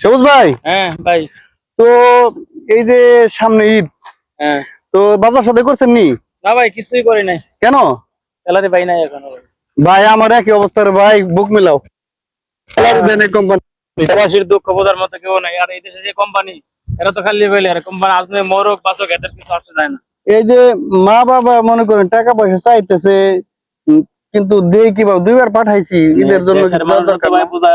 সবুজ ভাই। হ্যাঁ ভাই। তো এই যে সামনে ঈদ, হ্যাঁ তো বাজার সদাই করছেন নি? না ভাই, কিছুই করি নাই। কেন? স্যালারি পাই নাই এখনো ভাই। ভাই আমার একই অবস্থা রে ভাই, বুক মিলাও। স্যালারি দেয় না কোম্পানি। প্রবাসীর দুঃখ বোঝার মতো কেউ নাই। আর এই দেশে যে কোম্পানি, এরা তো খালি বলে আর কোম্পানি আসলে মরক বাসক, এদের কিছু আসে যায় না। এই যে মা বাবা মনে করেন টাকা পয়সা চাইতেছে, উম, কিন্তু দেই কিভাবে, দুইবার পাঠাইছি ঈদের জন্য, দেশের কিছু দেওয়ার মানুষ তো দরকার ভাই না। বোঝা,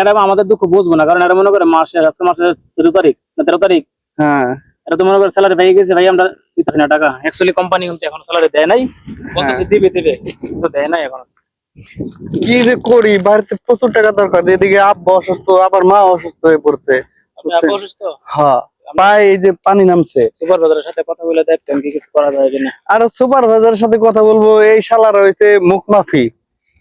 এরা আমাদের দুঃখ বুঝবো না, কারণ এরা মনে করে মাসের আজকে মাসের 13 তারিখ না 13 তারিখ, হ্যাঁ এরা তো মনে করে স্যালারি পেয়ে গেছে ভাই, আমরা দিতেছি না টাকা। অ্যাকচুয়ালি কোম্পানি কিন্তু এখন স্যালারি দেয় নাই, হ্যাঁ, বলতেছে দিবে দিবে, কিন্তু দেয় নাই এখন। কি যে করি, বাড়িতে প্রচুর টাকা দরকার, এদিকে আব্বা অসুস্থ, আবার মা অসুস্থ হয়ে পড়ছে, আপনি বুঝছেন? অসুস্থ? হ্যাঁ, পায়ে এই যে পানি নামছে। সুপারভাইজারের সাথে কথা বলে দেখতেন কি কিছু করা যায় কিনা। আর সুপারভাইজারের সাথে কথা বলবো, এই শালারা হইছে মুখমাফি,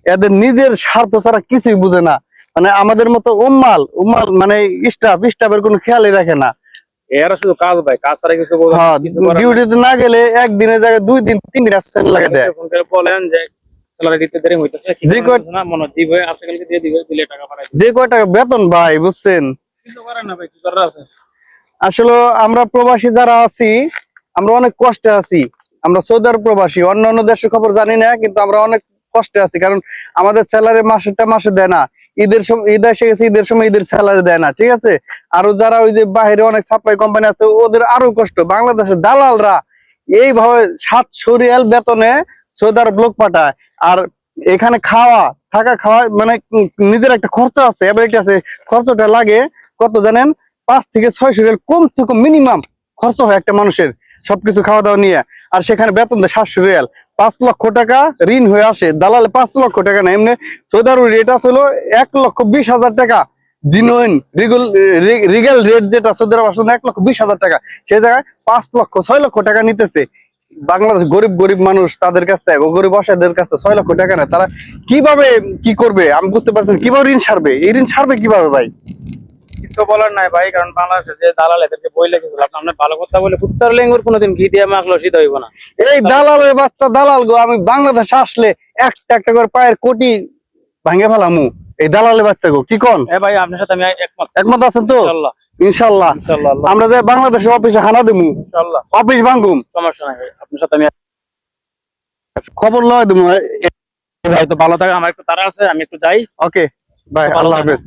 এদের নিজের স্বার্থ ছাড়া কিছুই বুঝে না। মানে আমাদের মতো উম্মাল উম্মাল মানে স্টাফের কোনো খেয়ালই রাখে না। এরা শুধু কাজ ভাই, কাজ ছাড়া কিছু হ্যাঁ, কিছু করার নাই। ডিউটিতে না গেলে একদিনের জায়গায় 2 দিন 3 দিন absent লাগে দেয়। ফোন করে বলেন যে স্যালারি দিতে দেরি হইতেছে, কি যে কয় না মনে দিবে, আজকে কালকে দিয়ে দিবে, দিলে টাকা পাঠাই দিবে। যে কয় টাকা বেতন ভাই, বুঝছেন? কিছু করেন না ভাই, কি করার আছে। আসলে আমরা প্রবাসী যারা আছি, আমরা অনেক কষ্টে আছি। আমরা সৌদি আরব প্রবাসী, অন্য অন্য দেশের খবর জানি না, কিন্তু আমরা অনেক কষ্টে আছি, কারণ আমাদের স্যালারি মাসেরটা মাসে দেয় না। ঈদের সময় ঈদ এসে গেছে, ঈদের সময় ঈদের স্যালারি দেয় না, ঠিক আছে? আরো যারা ওই যে বাইরে অনেক সাপ্লাই কোম্পানি আছে, ওদের আরো কষ্ট। বাংলাদেশের দালালরা এইভাবে 700 রিয়াল বেতনে সৌদি আরব লোক পাঠায়। আর এখানে খাওয়া থাকা খাওয়া মানে নিজের একটা খরচ আছে, এবারে আছে, খরচটা লাগে কত জানেন? 5 থেকে 600 রিয়াল কমসে কম মিনিমাম খরচ হয় একটা মানুষের, সবকিছু খাওয়া দাওয়া নিয়ে। আর সেখানে বেতন দেয় 700 রিয়াল। 5 লক্ষ টাকা ঋণ হয়ে আসে দালালে, 5 লক্ষ টাকা না এমনি। সৌদি আরব রেট হলো 1,20,000 টাকা। জিনুইন রিগেল রেট যেটা সৌদি আরব আসলে 1,20,000 টাকা, সে জায়গায় 5 লক্ষ 6 লক্ষ টাকা নিতেছে। বাংলাদেশ গরিব গরিব মানুষ, তাদের কাছ থেকে গরিব অসহায়দের কাছ থেকে 6 লক্ষ টাকা নেয়। তারা কিভাবে কি করবে আমি বুঝতে পারছি না। কিভাবে ঋণ সারবে, এই ঋণ সারবে কিভাবে ভাই? কিছু বলার নাই ভাই, কারণ বাংলাদেশে যে দালাল, এদেরকে বই লেগে আপনার ভালো কথা বলে ফুটতার লেঙ্গুর কোনোদিন ঘি দিয়ে মাখলো শীত হইব না। এই দালালের বাচ্চা দালাল গো, আমি বাংলাদেশে আসলে একটা একটা করে পায়ের কোটি ভাঙে ফেলামু। এই দালালের বাচ্চা গো, কি কোন? হ্যাঁ ভাই, আপনার সাথে আমি একমত। একমত আছেন তো? ইনশাল্লাহ ইনশাল্লাহ। ইনশাল্লাহ আল্লাহ। আমরা যে বাংলাদেশের অফিসে হানা দেবো, ইনশাল্লাহ অফিস ভাঙুম, সমস্যা নাই ভাই, আপনার সাথে আমি খবর লয় দেবো। ভাই। তো ভালো থাকে, আমার একটু তাড়া আছে, আমি একটু যাই। ওকে ভাই, ভালো আল্লাহ থাকবেন। হাফেজ।